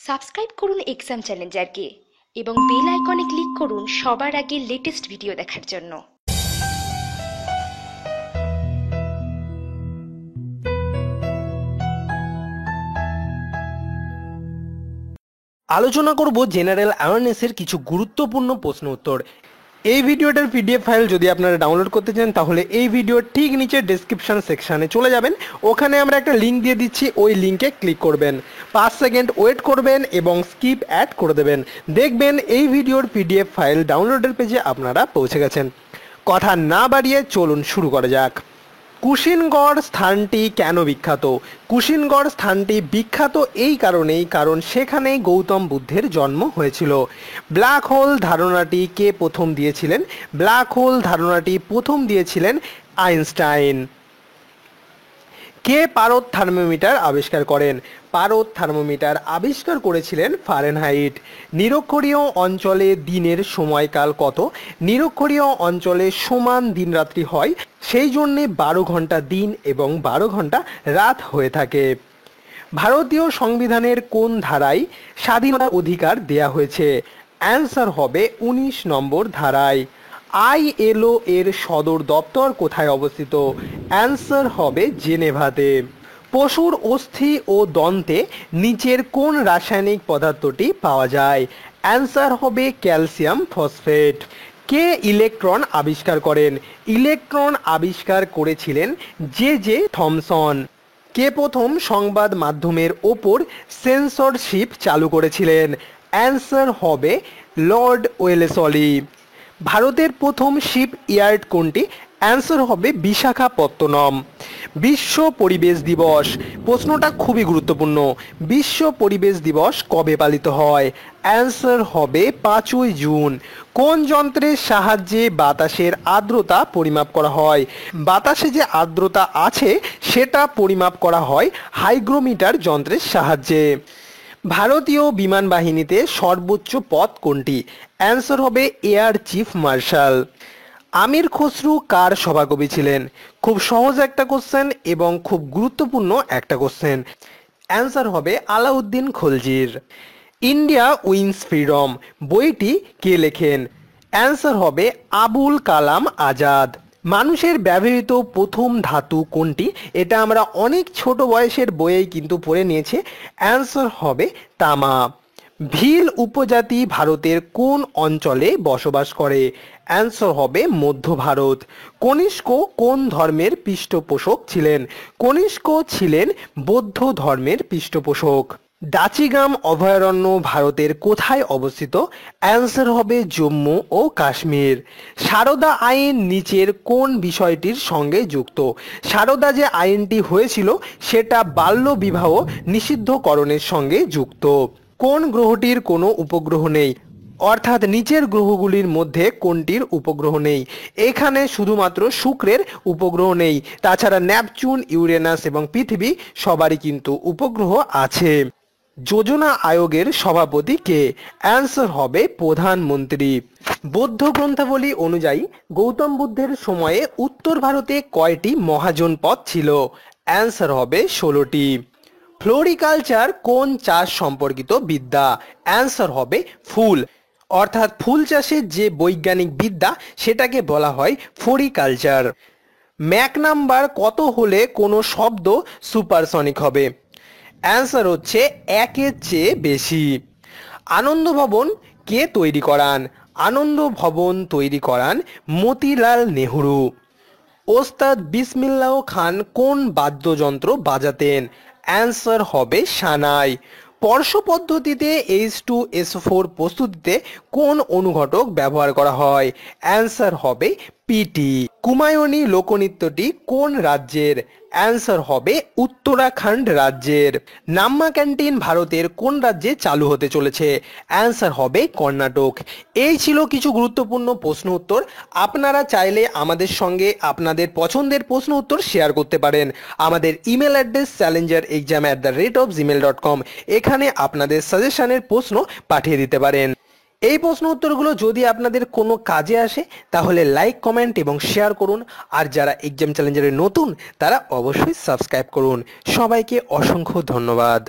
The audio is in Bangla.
সাবস্ক্রাইব করুন এক্সাম চ্যালেঞ্জারকে এবং বেল আইকনে ক্লিক করুন সবার আগে লেটেস্ট ভিডিও দেখার জন্য। আলোচনা করব জেনারেল অ্যাওয়ারনেসের কিছু গুরুত্বপূর্ণ প্রশ্ন উত্তর। এই ভিডিওটার পিডিএফ ফাইল যদি আপনারা ডাউনলোড করতে চান তাহলে এই ভিডিওর ঠিক নিচে ডেসক্রিপশন সেকশানে চলে যাবেন, ওখানে আমরা একটা লিঙ্ক দিয়ে দিচ্ছি, ওই লিঙ্কে ক্লিক করবেন, 5 সেকেন্ড ওয়েট করবেন এবং স্কিপ অ্যাড করে দেবেন। দেখবেন এই ভিডিওর পিডিএফ ফাইল ডাউনলোডের পেজে আপনারা পৌঁছে গেছেন। কথা না বাড়িয়ে চলুন শুরু করা যাক। কুশিনগড় স্থানটি কেন বিখ্যাত? কুশিনগড় স্থানটি বিখ্যাত এই কারণেই কারণ সেখানে গৌতম বুদ্ধের জন্ম হয়েছিল। ব্ল্যাক হোল ধারণাটি কে প্রথম দিয়েছিলেন? ব্ল্যাক হোল ধারণাটি প্রথম দিয়েছিলেন আইনস্টাইন। কে পারদ থার্মোমিটার আবিষ্কার করেন? পারদ থার্মোমিটার আবিষ্কার করেছিলেন ফারেনহাইট। নিরক্ষীয় অঞ্চলে দিনের সময়কাল কত? নিরক্ষীয় অঞ্চলে সমান দিনরাত্রি হয়, সেই জন্যে 12 ঘন্টা দিন এবং 12 ঘন্টা রাত হয়ে থাকে। ভারতীয় সংবিধানের কোন ধারায় স্বাধীনতার অধিকার দেয়া হয়েছে? অ্যান্সার হবে 19 নম্বর ধারায়। ILO এর সদর দপ্তর কোথায় অবস্থিত? অ্যান্সার হবে জেনেভাতে। পশুর অস্থি ও দন্তে নিচের কোন রাসায়নিক পদার্থটি পাওয়া যায়? অ্যান্সার হবে ক্যালসিয়াম ফসফেট। কে ইলেকট্রন আবিষ্কার করেন? ইলেকট্রন আবিষ্কার করেছিলেন জে থমসন। কে প্রথম সংবাদ মাধ্যমের ওপর সেন্সরশিপ চালু করেছিলেন? অ্যান্সার হবে লর্ড ওয়েলেসলি। ভারতের প্রথম শিপ ইয়ার্ড কোনটি? অ্যান্সার হবে বিশাখাপত্তনম। বিশ্ব পরিবেশ দিবস, প্রশ্নটা খুবই গুরুত্বপূর্ণ। বিশ্ব পরিবেশ দিবস কবে পালিত হয়? অ্যান্সার হবে 5ই জুন। কোন যন্ত্রের সাহায্যে বাতাসের আর্দ্রতা পরিমাপ করা হয়? বাতাসে যে আর্দ্রতা আছে সেটা পরিমাপ করা হয় হাইগ্রোমিটার যন্ত্রের সাহায্যে। ভারতীয় বিমান বাহিনীতে সর্বোচ্চ পদ কোনটি? অ্যান্সার হবে এয়ার চিফ মার্শাল। আমির খসরু কার সভাকবি ছিলেন? খুব সহজ একটা কোশ্চেন এবং খুব গুরুত্বপূর্ণ একটা কোশ্চেন। অ্যান্সার হবে আলাউদ্দিন খলজির। ইন্ডিয়া উইন্স ফ্রিডম বইটি কে লেখেন? অ্যান্সার হবে আবুল কালাম আজাদ। মানুষের ব্যবহৃত প্রথম ধাতু কোনটি? এটা আমরা অনেক ছোট বয়সের বইয়েই কিন্তু পড়ে নিয়েছি। অ্যান্সার হবে তামা। ভিল উপজাতি ভারতের কোন অঞ্চলে বসবাস করে? অ্যান্সার হবে মধ্য ভারত। কনিষ্ক কোন ধর্মের পৃষ্ঠপোষক ছিলেন? কনিষ্ক ছিলেন বৌদ্ধ ধর্মের পৃষ্ঠপোষক। দাচিগাম অভয়ারণ্য ভারতের কোথায় অবস্থিত? অ্যান্সার হবে জম্মু ও কাশ্মীর। সারদা আইন নিচের কোন বিষয়টির সঙ্গে যুক্ত? সারদা যে আইনটি হয়েছিল সেটা বাল্য বিবাহ নিষিদ্ধকরণের সঙ্গে যুক্ত। কোন গ্রহটির কোনো উপগ্রহ নেই? অর্থাৎ নিচের গ্রহগুলির মধ্যে কোনটির উপগ্রহ নেই? এখানে শুধুমাত্র শুক্রের উপগ্রহ নেই, তাছাড়া নেপচুন, ইউরেনাস এবং পৃথিবী সবারই কিন্তু উপগ্রহ আছে। যোজনা আয়োগের সভাপতি কে? অ্যান্সার হবে প্রধানমন্ত্রী। বৌদ্ধ গ্রন্থাবলী অনুযায়ী গৌতম বুদ্ধের সময়ে উত্তর ভারতে কয়টি মহাজনপদ ছিল? অ্যান্সার হবে 16টি। ফ্লোরিকালচার কোন চাষ সম্পর্কিত বিদ্যা? অ্যান্সার হবে ফুল। অর্থাৎ ফুল চাষের যে বৈজ্ঞানিক বিদ্যা সেটাকে বলা হয় ফ্লোরিকালচার। ম্যাক নাম্বার কত হলে কোনো শব্দ সুপারসনিক হবে? অ্যান্সার হচ্ছে 1-এর চেয়ে বেশি। আনন্দ ভবন কে তৈরি করান? আনন্দ ভবন তৈরি করান মতিলাল নেহরু। ওস্তাদ বিসমিল্লাহ খান কোন বাদ্যযন্ত্র বাজাতেন? অ্যান্সার হবে সানাই। পরশ পদ্ধতিতে H2SO4 প্রস্তুতিতে কোন অনুঘটক ব্যবহার করা হয়? অ্যান্সার হবে পিটি। কুমায়ুনী লোকনৃত্যটি কোন রাজ্যের? অ্যান্সার হবে উত্তরাখণ্ড রাজ্যের। নাম্মা ক্যান্টিন ভারতের কোন রাজ্যে চালু হতে চলেছে? অ্যান্সার হবে কর্ণাটক। এই ছিল কিছু গুরুত্বপূর্ণ প্রশ্ন উত্তর। আপনারা চাইলে আমাদের সঙ্গে আপনাদের পছন্দের প্রশ্ন উত্তর শেয়ার করতে পারেন। আমাদের ইমেল অ্যাড্রেস challengerexam@gmail.com, এখানে আপনাদের সাজেশনের প্রশ্ন পাঠিয়ে দিতে পারেন। এই প্রশ্ন উত্তরগুলো যদি আপনাদের কোনো কাজে আসে তাহলে লাইক, কমেন্ট এবং শেয়ার করুন। আর যারা এক্সাম চ্যালেঞ্জারে নতুন তারা অবশ্যই সাবস্ক্রাইব করুন। সবাইকে অসংখ্য ধন্যবাদ।